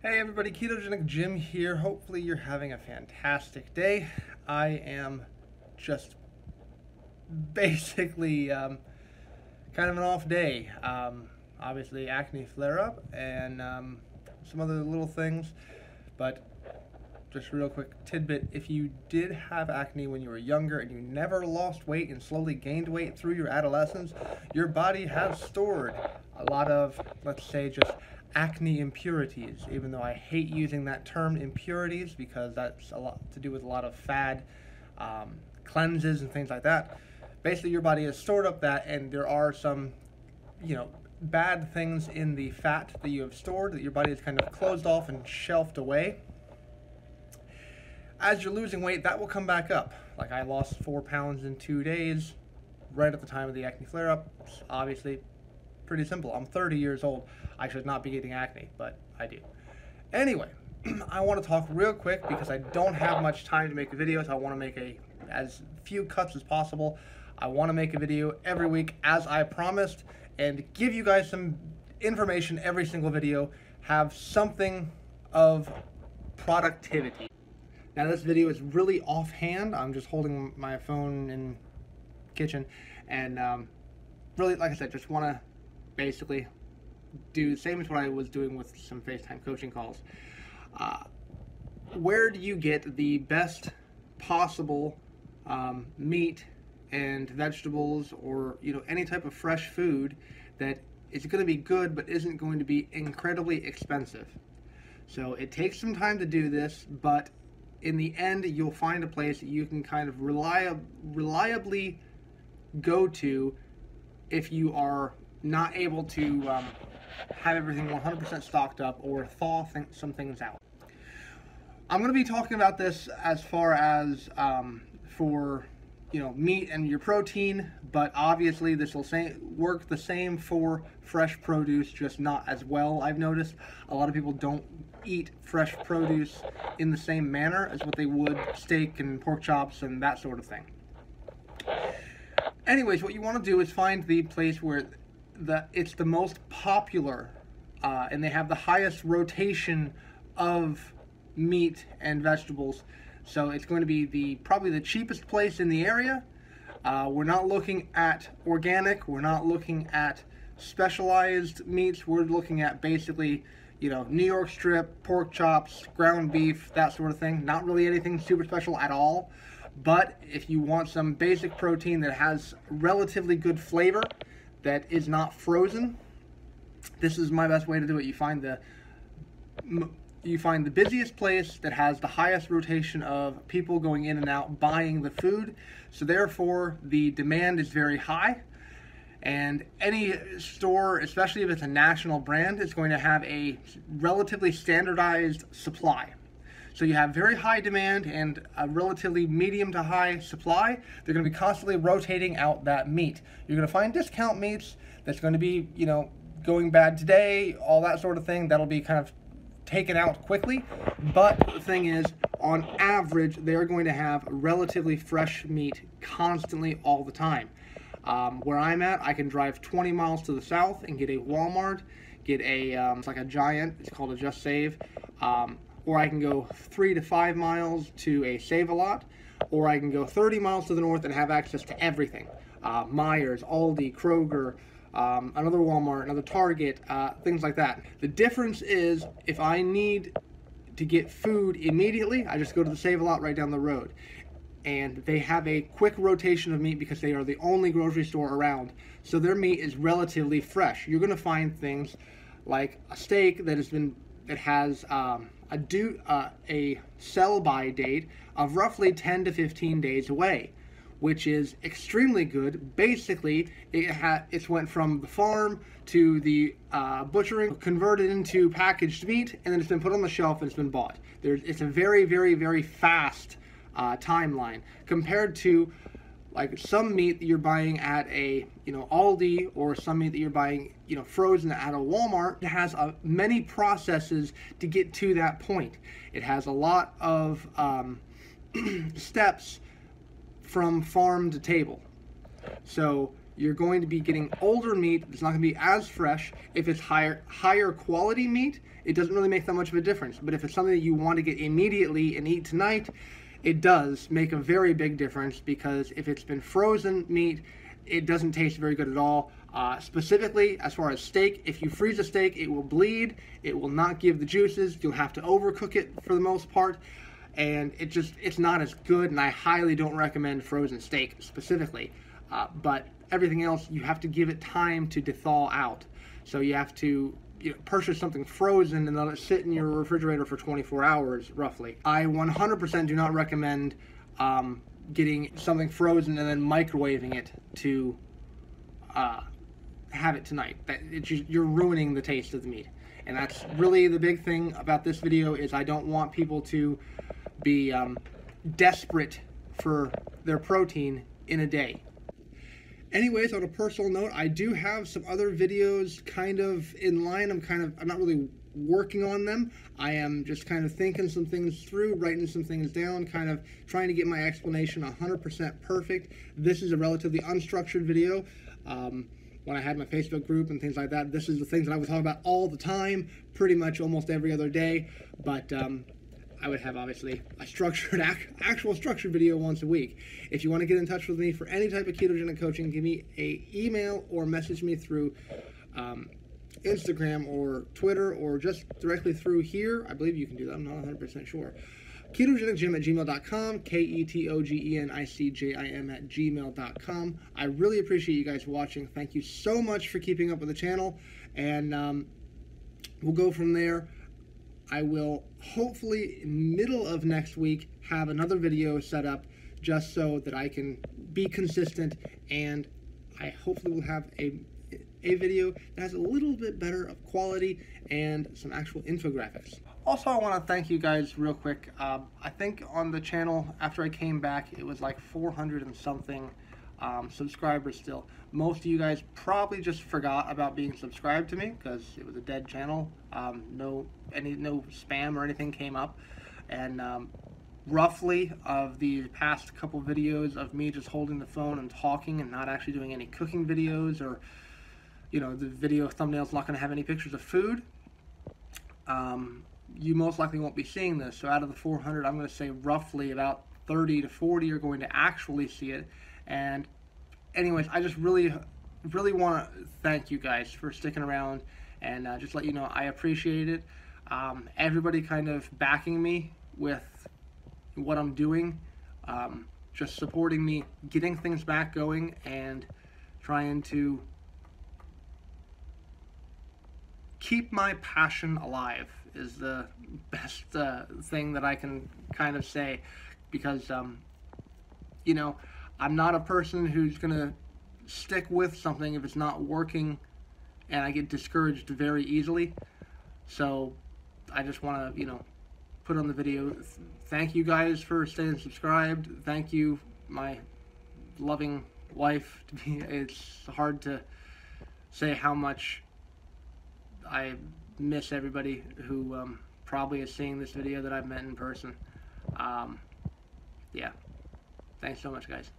Hey everybody, ketogenicjim here. Hopefully you're having a fantastic day. I am just basically kind of an off day. Obviously acne flare-up and some other little things, but just real quick tidbit, if you did have acne when you were younger and you never lost weight and slowly gained weight through your adolescence, your body has stored a lot of, let's say, just acne impurities, even though I hate using that term impurities because that's a lot to do with a lot of fad cleanses and things like that. Basically your body has stored up that, and there are some bad things in the fat that you have stored that your body has kind of closed off and shelved away. As you're losing weight, that will come back up. Like I lost 4 pounds in 2 days right at the time of the acne flare-up. It's obviously pretty simple. I'm 30 years old. I should not be getting acne, but I do. Anyway, I want to talk real quick because I don't have much time to make videos. I want to make as few cuts as possible. I want to make a video every week as I promised and give you guys some information every single video, have something of productivity. Now this video is really offhand. I'm just holding my phone in the kitchen and really, like I said, just want to basically do the same as what I was doing with some FaceTime coaching calls. Where do you get the best possible meat and vegetables, or any type of fresh food that is going to be good but isn't going to be incredibly expensive? So it takes some time to do this, but in the end you'll find a place that you can kind of reliably go to if you are not able to have everything 100% stocked up or thaw some things out. I'm going to be talking about this as far as for meat and your protein, but obviously this will work the same for fresh produce, just not as well. I've noticed a lot of people don't eat fresh produce in the same manner as what they would steak and pork chops and that sort of thing. Anyways, what you want to do is find the place where it's the most popular and they have the highest rotation of meat and vegetables. So it's going to be probably the cheapest place in the area. We're not looking at organic. We're not looking at specialized meats. We're looking at basically, New York strip, pork chops, ground beef, that sort of thing. Not really anything super special at all. But if you want some basic protein that has relatively good flavor, that is not frozen, this is my best way to do it. You find the busiest place that has the highest rotation of people going in and out buying the food, so therefore the demand is very high, and any store, especially if it's a national brand, is going to have a relatively standardized supply. So you have very high demand and a relatively medium to high supply. They're going to be constantly rotating out that meat. You're going to find discount meats that's going to be, going bad today, all that sort of thing. That'll be kind of taken out quickly. But the thing is, on average, they're going to have relatively fresh meat constantly all the time. Where I'm at, I can drive 20 miles to the south and get a Walmart, get a, it's like a Giant, it's called a Just Save. Or I can go 3 to 5 miles to a Save-A-Lot, or I can go 30 miles to the north and have access to everything. Myers, Aldi, Kroger, another Walmart, another Target, things like that. The difference is, if I need to get food immediately, I just go to the Save-A-Lot right down the road. And they have a quick rotation of meat because they are the only grocery store around. So their meat is relatively fresh. You're going to find things like a steak that has a sell-by date of roughly 10 to 15 days away, which is extremely good. Basically, it's went from the farm to the butchering, converted into packaged meat, and then it's been put on the shelf and it's been bought. It's a very, very, very fast timeline compared to like some meat that you're buying at a Aldi, or some meat that you're buying frozen at a Walmart. It has many processes to get to that point. It has a lot of steps from farm to table. So you're going to be getting older meat. It's not going to be as fresh. If it's higher quality meat, it doesn't really make that much of a difference. But if it's something that you want to get immediately and eat tonight, it does make a very big difference, because if it's been frozen meat, it doesn't taste very good at all. Specifically, as far as steak, if you freeze a steak, it will bleed. It will not give the juices. You'll have to overcook it for the most part, and it's not as good, and I highly don't recommend frozen steak specifically. But everything else, you have to give it time to thaw out. So you have to purchase something frozen and let it sit in your refrigerator for 24 hours, roughly. I 100% do not recommend getting something frozen and then microwaving it to have it tonight. You're ruining the taste of the meat. And that's really the big thing about this video, is I don't want people to be desperate for their protein in a day. Anyways, on a personal note, I do have some other videos kind of in line. I'm not really working on them. I am just kind of thinking some things through, writing some things down, kind of trying to get my explanation 100% perfect. This is a relatively unstructured video. When I had my Facebook group and things like that, this is the things that I would talk about all the time, pretty much almost every other day. But I would have, obviously, a structured, actual structured video once a week. If you want to get in touch with me for any type of ketogenic coaching, give me an email or message me through Instagram or Twitter, or just directly through here. I believe you can do that. I'm not 100% sure. ketogenicjim@gmail.com, ketogenicjim@gmail.com. I really appreciate you guys watching. Thank you so much for keeping up with the channel, and we'll go from there. I will hopefully, middle of next week, have another video set up, just so that I can be consistent, and I hopefully will have a video that has a little bit better of quality and some actual infographics. Also, I want to thank you guys real quick. I think on the channel, after I came back, it was like 400 and something subscribers still. Most of you guys probably just forgot about being subscribed to me, because it was a dead channel. No spam or anything came up, and roughly of the past couple videos of me just holding the phone and talking and not actually doing any cooking videos, or the video thumbnail's not going to have any pictures of food, you most likely won't be seeing this. So out of the 400, I'm going to say roughly about 30 to 40 are going to actually see it. And anyways, I just really want to thank you guys for sticking around, and just let you know I appreciate it. Everybody kind of backing me with what I'm doing, just supporting me, getting things back going, and trying to keep my passion alive is the best thing that I can kind of say, because I'm not a person who's gonna stick with something if it's not working, and I get discouraged very easily. So I just want to put on the video. Thank you guys for staying subscribed. Thank you, my loving wife. It's hard to say how much I miss everybody who probably is seeing this video that I've met in person. Yeah, thanks so much, guys.